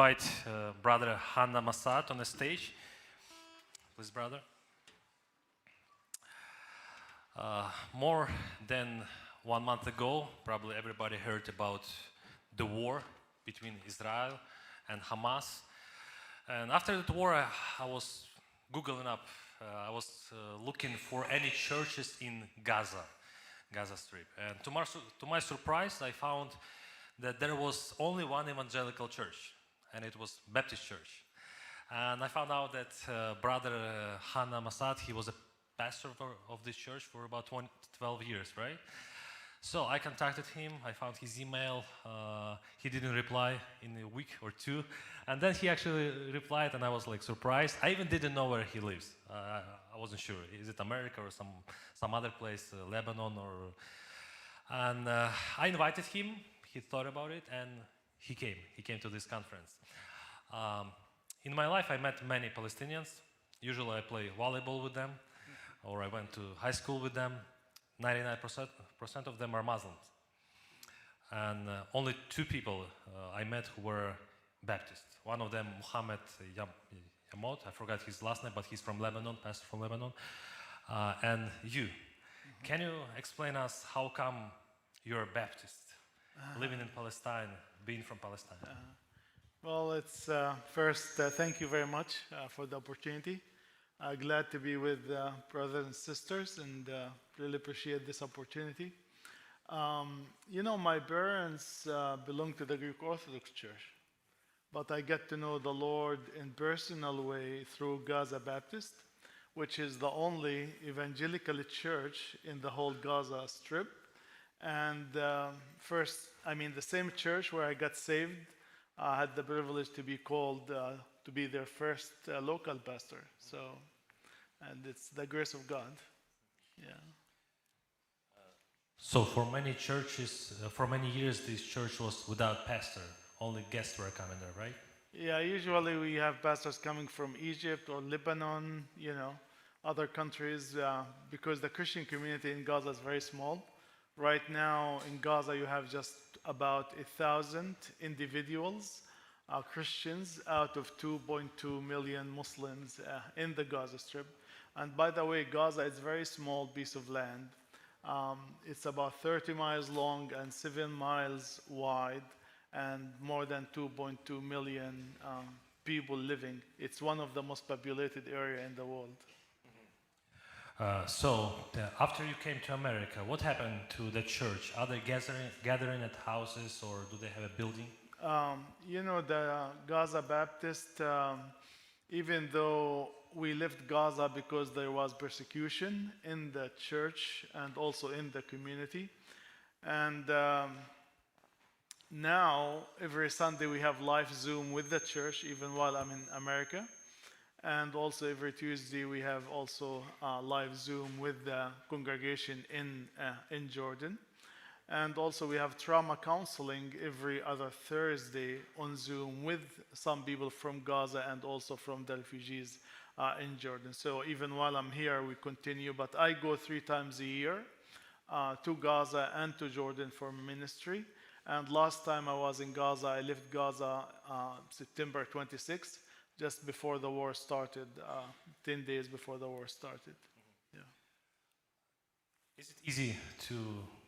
invite Brother Hanna Massad on the stage. Please, brother. More than 1 month ago, probably everybody heard about the war between Israel and Hamas. And after that war, I was Googling up, I was looking for any churches in Gaza Strip. And to my surprise, I found that there was only one evangelical church, and it was Baptist church. And I found out that Brother Hanna Massad, he was a pastor of this church for about 12 years, right? So I contacted him, I found his email, he didn't reply in a week or two, and then he actually replied, and I was like surprised. I even didn't know where he lives. I wasn't sure, is it America or some other place, Lebanon or... And I invited him, he thought about it, and he came to this conference. In my life I met many Palestinians. Usually I play volleyball with them, or I went to high school with them. 99% of them are Muslims. And only 2 people I met who were Baptist. One of them, Muhammad Yamot, I forgot his last name, but he's from Lebanon, pastor from Lebanon. And you. Can you explain us how come you're a Baptist, living in Palestine, being from Palestine? Well, it's first, thank you very much for the opportunity. Glad to be with brothers and sisters, and really appreciate this opportunity. You know, my parents belong to the Greek Orthodox Church, but I get to know the Lord in personal way through Gaza Baptist, which is the only evangelical church in the whole Gaza Strip. And the same church where I got saved, I had the privilege to be called to be their first local pastor. And it's the grace of God. Yeah. So for many churches, for many years, this church was without pastor. Only guests were coming there, right? Yeah, usually we have pastors coming from Egypt or Lebanon, you know, other countries, because the Christian community in Gaza is very small. Right now in Gaza you have just about 1,000 individuals, Christians, out of 2.2 million Muslims in the Gaza Strip. And by the way, Gaza is a very small piece of land. It's about 30 miles long and 7 miles wide, and more than 2.2 million people living. It's one of the most populated areas in the world. After you came to America, what happened to the church? Are they gathering at houses, or do they have a building? You know, the Gaza Baptist, even though we left Gaza because there was persecution in the church and also in the community. And now, every Sunday we have live Zoom with the church, even while I'm in America. And also every Tuesday we have also live Zoom with the congregation in Jordan. And also we have trauma counseling every other Thursday on Zoom with some people from Gaza and also from the refugees in Jordan. So even while I'm here, we continue, but I go 3 times a year to Gaza and to Jordan for ministry. And last time I was in Gaza, I left Gaza September 26th, just before the war started, 10 days before the war started. Yeah. Is it easy to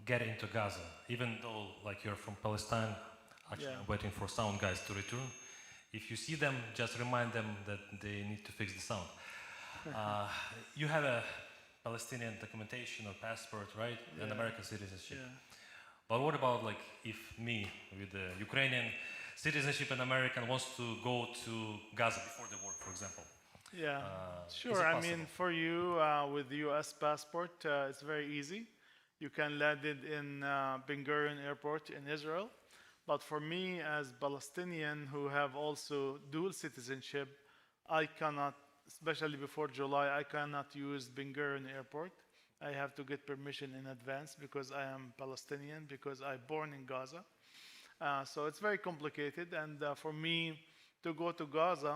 get into Gaza, even though like you're from Palestine? Actually, I'm waiting for sound guys to return. If you see them, just remind them that they need to fix the sound. You have a Palestinian documentation or passport, right? And American citizenship. Yeah. But what about like if me with the Ukrainian citizenship and American wants to go to Gaza before the war, for example? Yeah, sure. I mean, for you with the U.S. passport, it's very easy. You can land it in Ben Gurion Airport in Israel. But for me, as Palestinian who have also dual citizenship, I cannot, especially before July, I cannot use Ben Gurion Airport. I have to get permission in advance because I am Palestinian, because I born in Gaza. So it's very complicated. And for me to go to Gaza,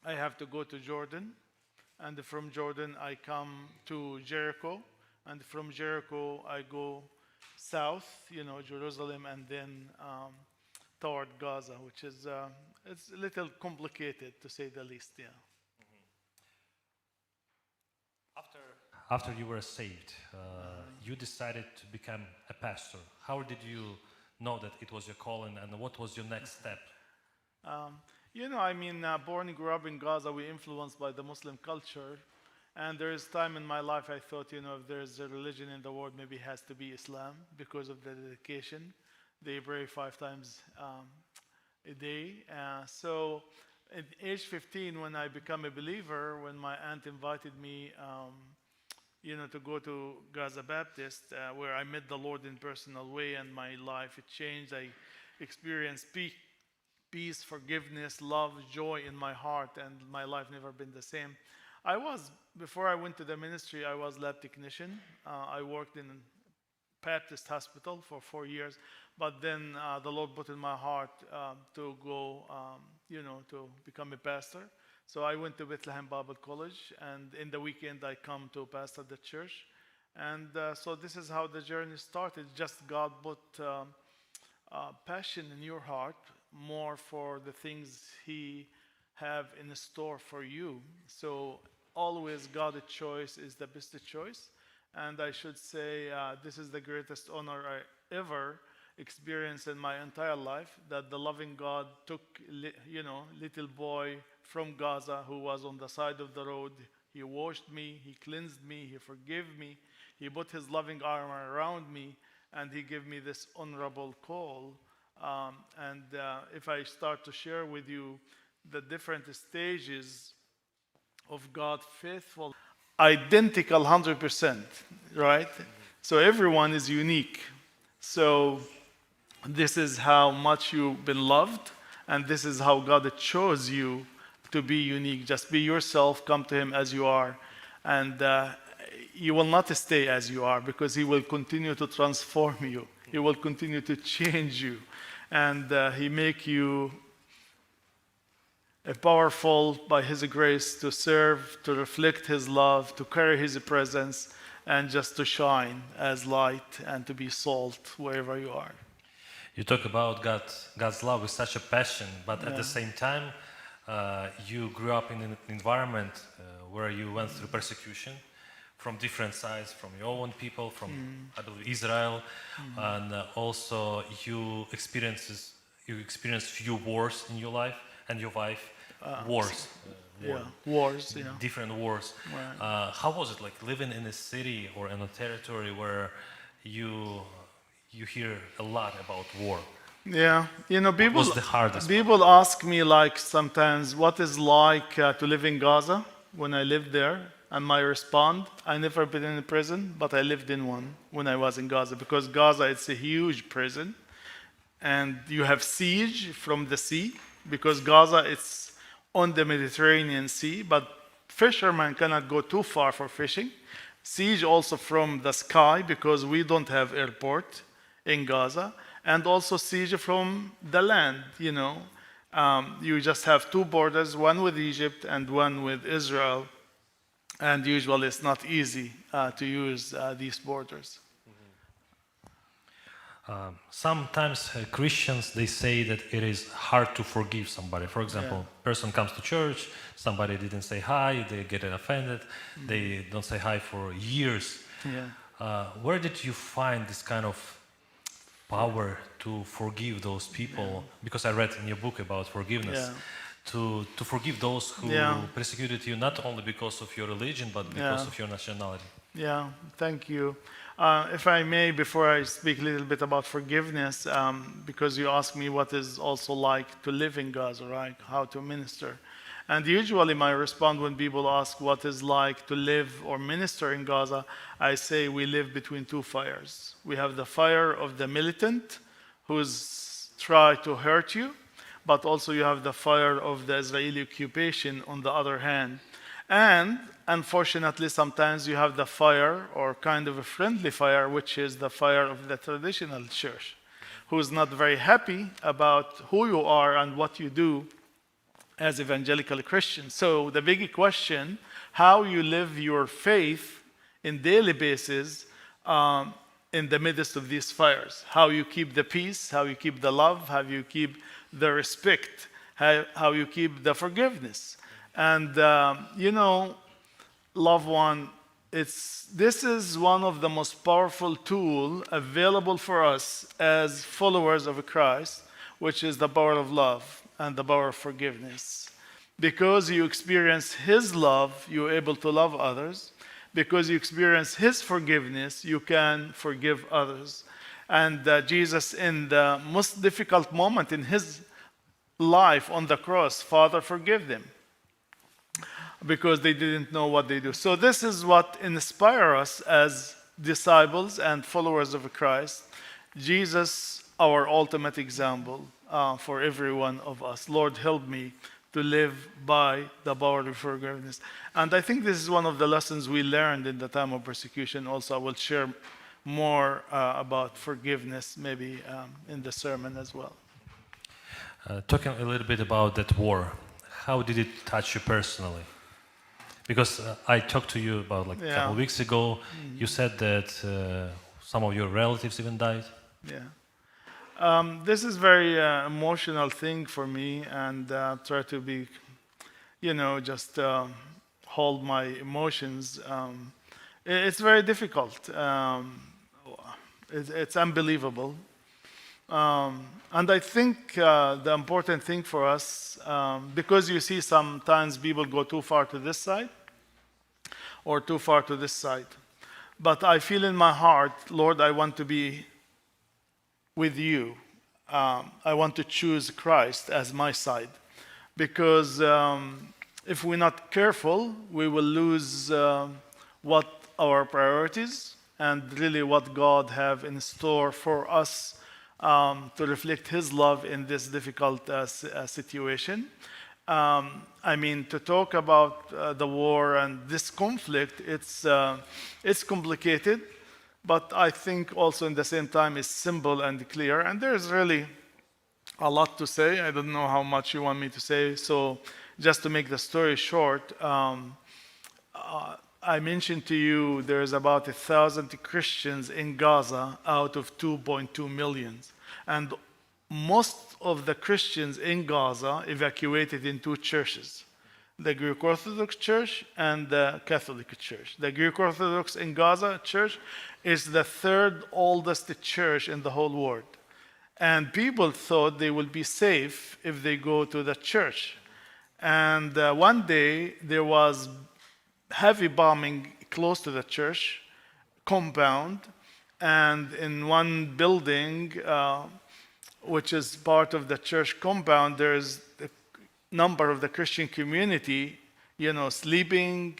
I have to go to Jordan. And from Jordan, I come to Jericho. And from Jericho, I go south, you know, Jerusalem, and then toward Gaza, which is it's a little complicated to say the least. Yeah. After you were saved, you decided to become a pastor. How did you know that it was your calling, and what was your next step? Born and grew up in Gaza, we influenced by the Muslim culture. And there is time in my life I thought, if there's a religion in the world, maybe it has to be Islam because of the dedication. They pray 5 times a day. So at age 15, when I became a believer, when my aunt invited me, to go to Gaza Baptist, where I met the Lord in personal way, and my life it changed. I experienced peace, forgiveness, love, joy in my heart, and my life never been the same. Before I went to the ministry, I was lab technician. I worked in Baptist hospital for 4 years, but then the Lord put in my heart to go, to become a pastor. So I went to Bethlehem Bible College, and in the weekend I come to pastor the church. And so this is how the journey started. Just God put passion in your heart more for the things He have in store for you. So always God's choice is the best choice. And I should say this is the greatest honor I ever experienced in my entire life, that the loving God took, little boy from Gaza who was on the side of the road. He washed me, He cleansed me, He forgave me, He put His loving arm around me, and He gave me this honorable call. If I start to share with you the different stages of God faithful, identical 100%, right? So everyone is unique. So this is how much you've been loved, and this is how God chose you to be unique. Just be yourself, come to Him as you are, and you will not stay as you are, because He will continue to transform you. He will continue to change you, and He make you powerful by His grace to serve, to reflect His love, to carry His presence, and just to shine as light and to be salt wherever you are. You talk about God's love with such a passion, but at the same time, you grew up in an environment where you went through persecution from different sides, from your own people, from I believe Israel, and also you experienced few wars in your life, and your wife wars. Wars, Different wars. Right. How was it like living in a city or in a territory where you hear a lot about war? Yeah, What was the hardest part? people ask me like sometimes what is like to live in Gaza when I lived there, and my respond, I never been in a prison, but I lived in one when I was in Gaza, because Gaza it's a huge prison, and you have siege from the sea, because Gaza it's on the Mediterranean Sea, but fishermen cannot go too far for fishing. Siege also from the sky, because we don't have airport in Gaza, and also siege from the land. You just have 2 borders, one with Egypt and one with Israel, and usually it's not easy to use these borders. Sometimes Christians, they say that it is hard to forgive somebody. For example, person comes to church, somebody didn't say hi, they get offended, they don't say hi for years. Where did you find this kind of power to forgive those people? Because I read in your book about forgiveness. To forgive those who persecuted you, not only because of your religion, but because of your nationality. Yeah, thank you. If I may, before I speak a little bit about forgiveness, because you asked me what is also like to live in Gaza, right? How to minister. And usually my response when people ask what is like to live or minister in Gaza, I say we live between 2 fires. We have the fire of the militant who's try to hurt you, but also you have the fire of the Israeli occupation on the other hand. And unfortunately, sometimes you have the fire, or kind of a friendly fire, which is the fire of the traditional church, who is not very happy about who you are and what you do as evangelical Christians. So the big question, how you live your faith in daily basis, in the midst of these fires. How you keep the peace, how you keep the love, how you keep the respect, how you keep the forgiveness. And, loved one, this is one of the most powerful tools available for us as followers of Christ, which is the power of love and the power of forgiveness. Because you experience His love, you're able to love others. Because you experience His forgiveness, you can forgive others. And Jesus, in the most difficult moment in His life on the cross, Father, forgive them, because they didn't know what they do. So this is what inspires us as disciples and followers of Christ. Jesus, our ultimate example for every one of us. Lord, help me to live by the power of forgiveness. And I think this is one of the lessons we learned in the time of persecution. Also, I will share more about forgiveness maybe in the sermon as well. Talking a little bit about that war, how did it touch you personally? Because I talked to you about a couple of weeks ago. Mm-hmm. You said that some of your relatives even died. Yeah. This is very emotional thing for me, and try to be, just hold my emotions. It's very difficult. It's unbelievable. And I think the important thing for us, because you see sometimes people go too far to this side or too far to this side. But I feel in my heart, Lord, I want to be with you. I want to choose Christ as my side. Because if we're not careful, we will lose what our priorities and really what God have in store for us to reflect His love in this difficult situation. To talk about the war and this conflict, it's complicated, but I think also in the same time it's simple and clear. And there's really a lot to say. I don't know how much you want me to say. So just to make the story short, I mentioned to you there's about 1,000 Christians in Gaza out of 2.2 million. And most of the Christians in Gaza evacuated in two churches, the Greek Orthodox Church and the Catholic Church. The Greek Orthodox in Gaza Church is the third oldest church in the whole world. And people thought they would be safe if they go to the church. And one day there was heavy bombing close to the church compound, and in one building, which is part of the church compound, there's a number of the Christian community, sleeping,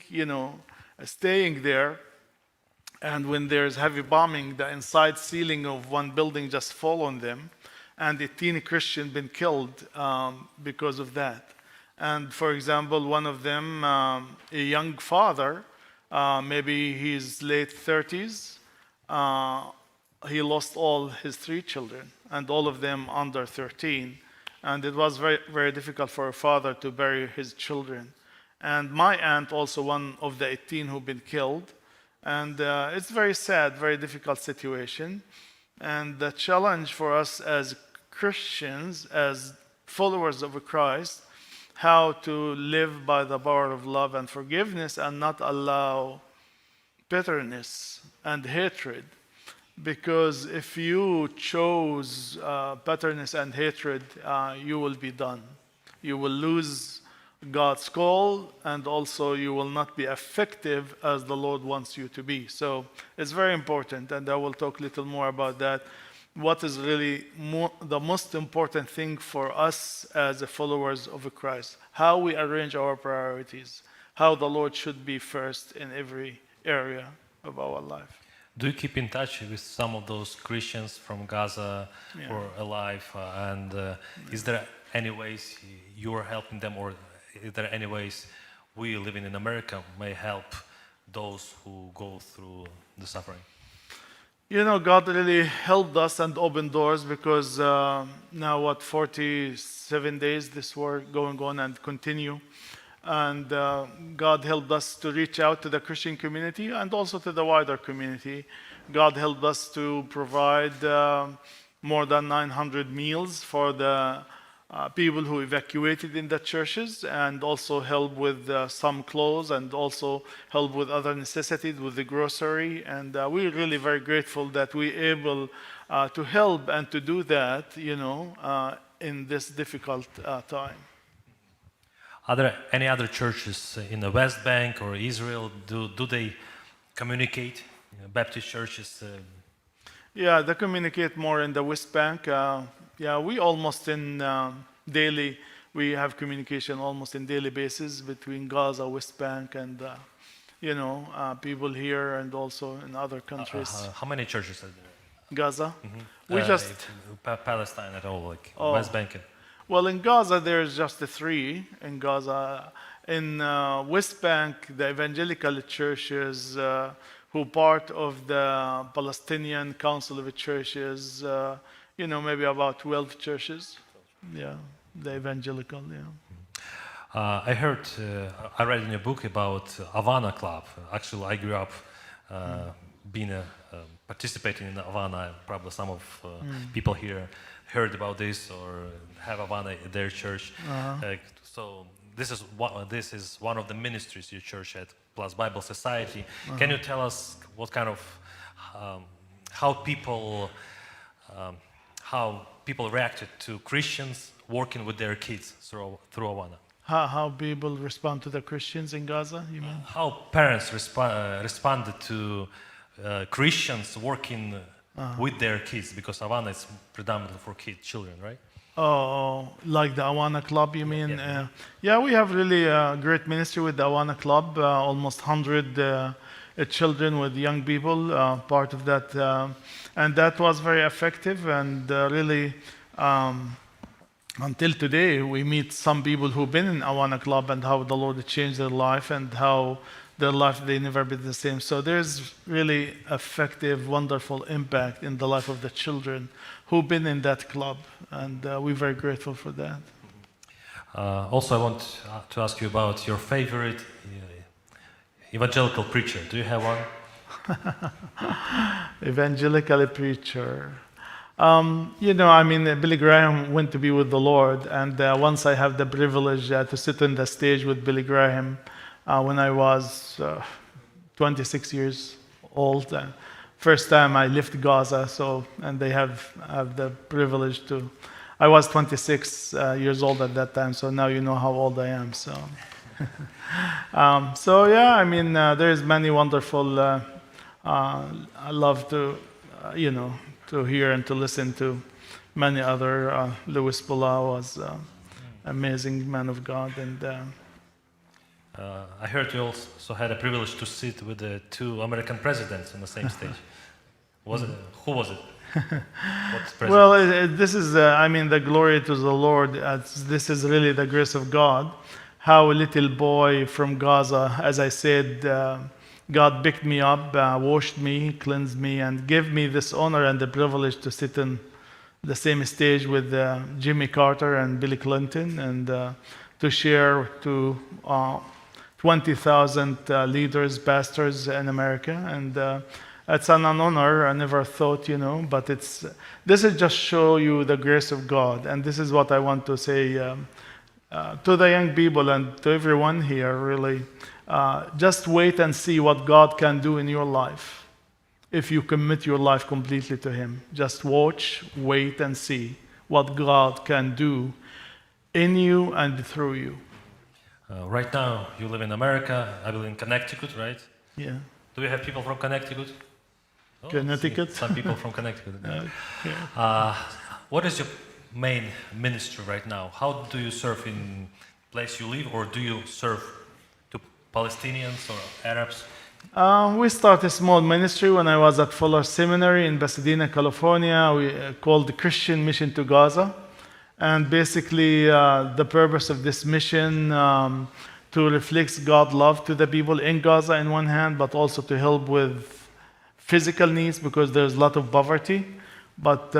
staying there. And when there's heavy bombing, the inside ceiling of one building just fall on them, and 18 Christians been killed because of that. And for example, one of them, a young father, maybe he's late 30s, he lost all his 3 children, and all of them under 13. And it was very, very difficult for a father to bury his children. And my aunt, also one of the 18 who've been killed. And it's very sad, very difficult situation. And the challenge for us as Christians, as followers of Christ, how to live by the power of love and forgiveness and not allow bitterness and hatred. Because if you chose bitterness and hatred, you will be done. You will lose God's call, and also you will not be effective as the Lord wants you to be. So it's very important, and I will talk a little more about that. What is really the most important thing for us as followers of Christ, how we arrange our priorities, how the Lord should be first in every area of our life. Do you keep in touch with some of those Christians from Gaza or alive? Is there any ways you are helping them, or is there any ways we living in America may help those who go through the suffering? God really helped us and opened doors, because now 47 days this war going on and continue. And God helped us to reach out to the Christian community and also to the wider community. God helped us to provide more than 900 meals for the people who evacuated in the churches, and also help with some clothes, and also help with other necessities, with the grocery. And we're really very grateful that we're able to help and to do that, in this difficult time. Are there any other churches in the West Bank or Israel? Do they communicate? Baptist churches? Yeah, they communicate more in the West Bank. Yeah, we almost in daily, we have communication almost in daily basis between Gaza, West Bank, and people here and also in other countries. How many churches are there? Gaza. We just Palestine at all, like Oh. West Bank. Well, in Gaza, there's just the three in Gaza. In West Bank, the Evangelical churches, who part of the Palestinian Council of Churches, maybe about 12 churches. Yeah, the Evangelical, yeah. I read in your book about Avana Club. Actually, I grew up participating in Avana. Probably some of people here heard about this or have Avana in their church. So this is one of the ministries your church had, plus Bible Society. Can you tell us what kind of how people reacted to Christians working with their kids through Avana? How people respond to the Christians in Gaza, you mean? How parents responded to Christians working with their kids, because Avana is predominantly for children, right? Oh, like the Avana Club, you mean? Yeah, we have really a great ministry with the Avana Club. Almost 100 children with young people, part of that. And that was very effective. And really, until today, we meet some people who've been in Avana Club and how the Lord changed their life, and how their life, they never been the same. So there's really effective, wonderful impact in the life of the children who've been in that club. And we're very grateful for that. Also, I want to ask you about your favorite evangelical preacher. Do you have one? Evangelical preacher. Billy Graham went to be with the Lord. And once I have the privilege to sit on the stage with Billy Graham when I was 26 years old. First time I left Gaza, and they have the privilege to. I was 26 years old at that time, so now you know how old I am. So, there's many wonderful. I love to, to hear and to listen to many other. Louis Palau was amazing man of God, and. I heard you also had a privilege to sit with the two American presidents on the same stage. Who was it? What president? Well, this is, the glory to the Lord. This is really the grace of God. How a little boy from Gaza, as I said, God picked me up, washed me, cleansed me, and gave me this honor and the privilege to sit on the same stage with Jimmy Carter and Bill Clinton, and to share to 20,000 leaders, pastors in America. And it's an honor. I never thought, but this is just show you the grace of God. And this is what I want to say to the young people and to everyone here, really. Just wait and see what God can do in your life if you commit your life completely to Him. Just watch, wait, and see what God can do in you and through you. Right now, you live in America. I live in Connecticut, right? Yeah. Do you have people from Connecticut? Oh, Connecticut? Some people from Connecticut. Yeah. What is your main ministry right now? How do you serve in place you live, or do you serve to Palestinians or Arabs? We started a small ministry when I was at Fuller Seminary in Pasadena, California. We called the Christian Mission to Gaza. And basically, the purpose of this mission to reflect God's love to the people in Gaza in one hand, but also to help with physical needs, because there's a lot of poverty. But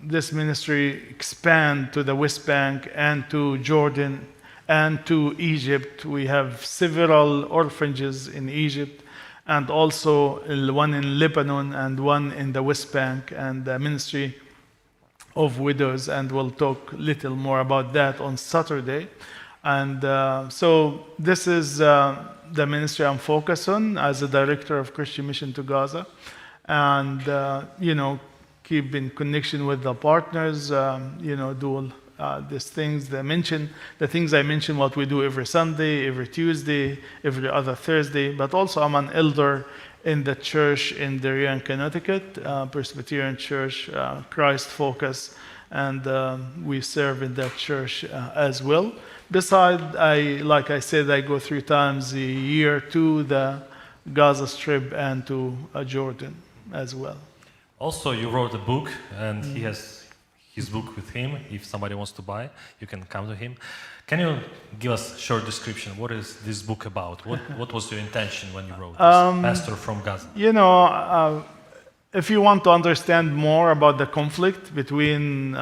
this ministry expand to the West Bank and to Jordan and to Egypt. We have several orphanages in Egypt, and also one in Lebanon and one in the West Bank, and the ministry of widows, and we'll talk a little more about that on Saturday. And so this is the ministry I'm focused on as a director of Christian Mission to Gaza, and keep in connection with the partners, do these things. The things I mentioned, what we do every Sunday, every Tuesday, every other Thursday. But also, I'm an elder in the church in Darien, Connecticut, Presbyterian Church, Christ Focus, and we serve in that church as well. Besides, like I said, I go 3 times a year to the Gaza Strip and to Jordan as well. Also, you wrote a book, and he has his book with him. If somebody wants to buy, you can come to him. Can you give us a short description? What is this book about? What was your intention when you wrote this? Pastor from Gaza. If you want to understand more about the conflict between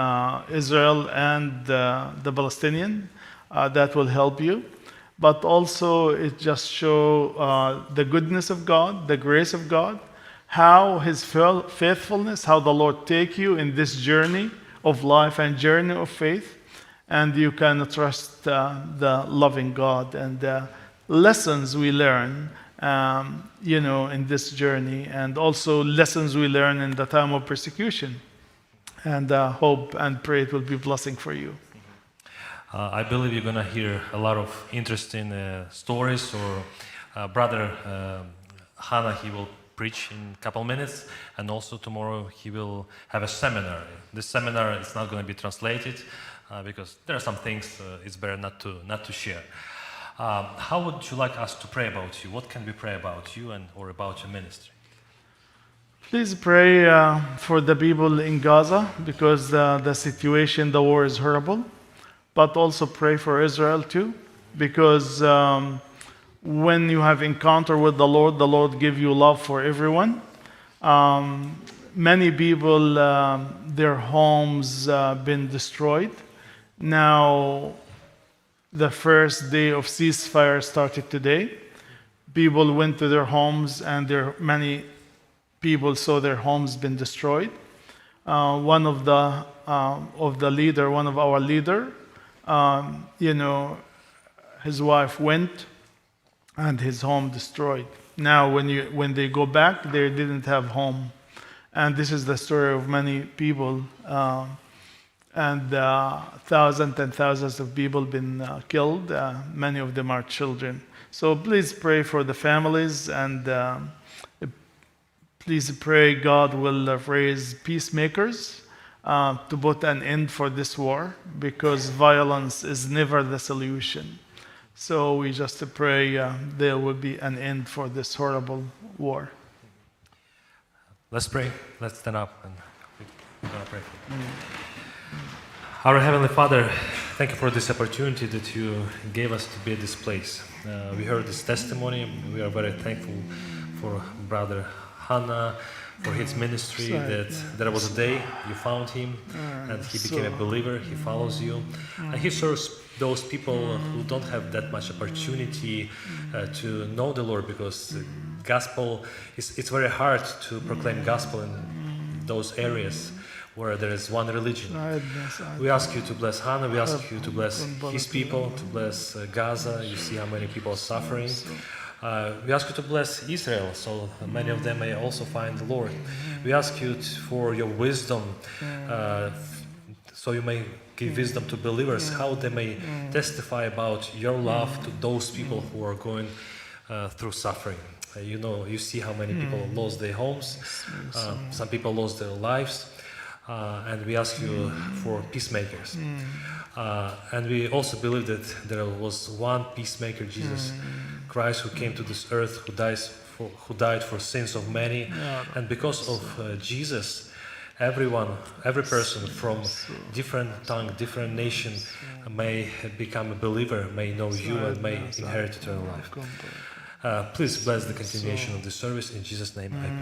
Israel and the Palestinian, that will help you. But also, it just shows the goodness of God, the grace of God, how His faithfulness, how the Lord take you in this journey of life and journey of faith, and you can trust the loving God and the lessons we learn, in this journey, and also lessons we learn in the time of persecution. And hope and pray it will be a blessing for you. I believe you're going to hear a lot of interesting stories, or Brother Hanna, he will preach in a couple minutes, and also tomorrow he will have a seminar. This seminar is not going to be translated because there are some things it's better not to share. How would you like us to pray about you? What can we pray about you or about your ministry? Please pray for the people in Gaza, because the situation, the war is horrible. But also pray for Israel too, because when you have encounter with the Lord give you love for everyone. Many people, their homes been destroyed. Now, the first day of ceasefire started today. People went to their homes, and many people saw their homes been destroyed. One of our leader, his wife went, and his home destroyed. Now, when they go back, they didn't have home, and this is the story of many people, and thousands and thousands of people been killed. Many of them are children. So please pray for the families, and please pray God will raise peacemakers to put an end for this war, because violence is never the solution. So we just pray there will be an end for this horrible war. Let's pray. Let's stand up and we're going to pray. Our Heavenly Father, thank you for this opportunity that you gave us to be at this place. We heard this testimony. We are very thankful for Brother Hanna, for his ministry, that there was a day you found him and he became a believer, he follows you, and he serves those people who don't have that much opportunity to know the Lord, because gospel, it's very hard to proclaim gospel in those areas where there is one religion. We ask you to bless Hanna, we ask you to bless his people, to bless Gaza. You see how many people are suffering. We ask you to bless Israel, so many of them may also find the Lord. We ask you for your wisdom, so you may give wisdom to believers, how they may testify about your love to those people who are going through suffering. You see how many people lost their homes, some people lost their lives, and we ask you for peacemakers. And we also believe that there was one peacemaker, Jesus Christ, who came to this earth, who died for sins of many, and because of Jesus, every person from different tongue, different nation may become a believer, may know you, and may inherit eternal life. Please bless the continuation of this service. In Jesus' name I pray.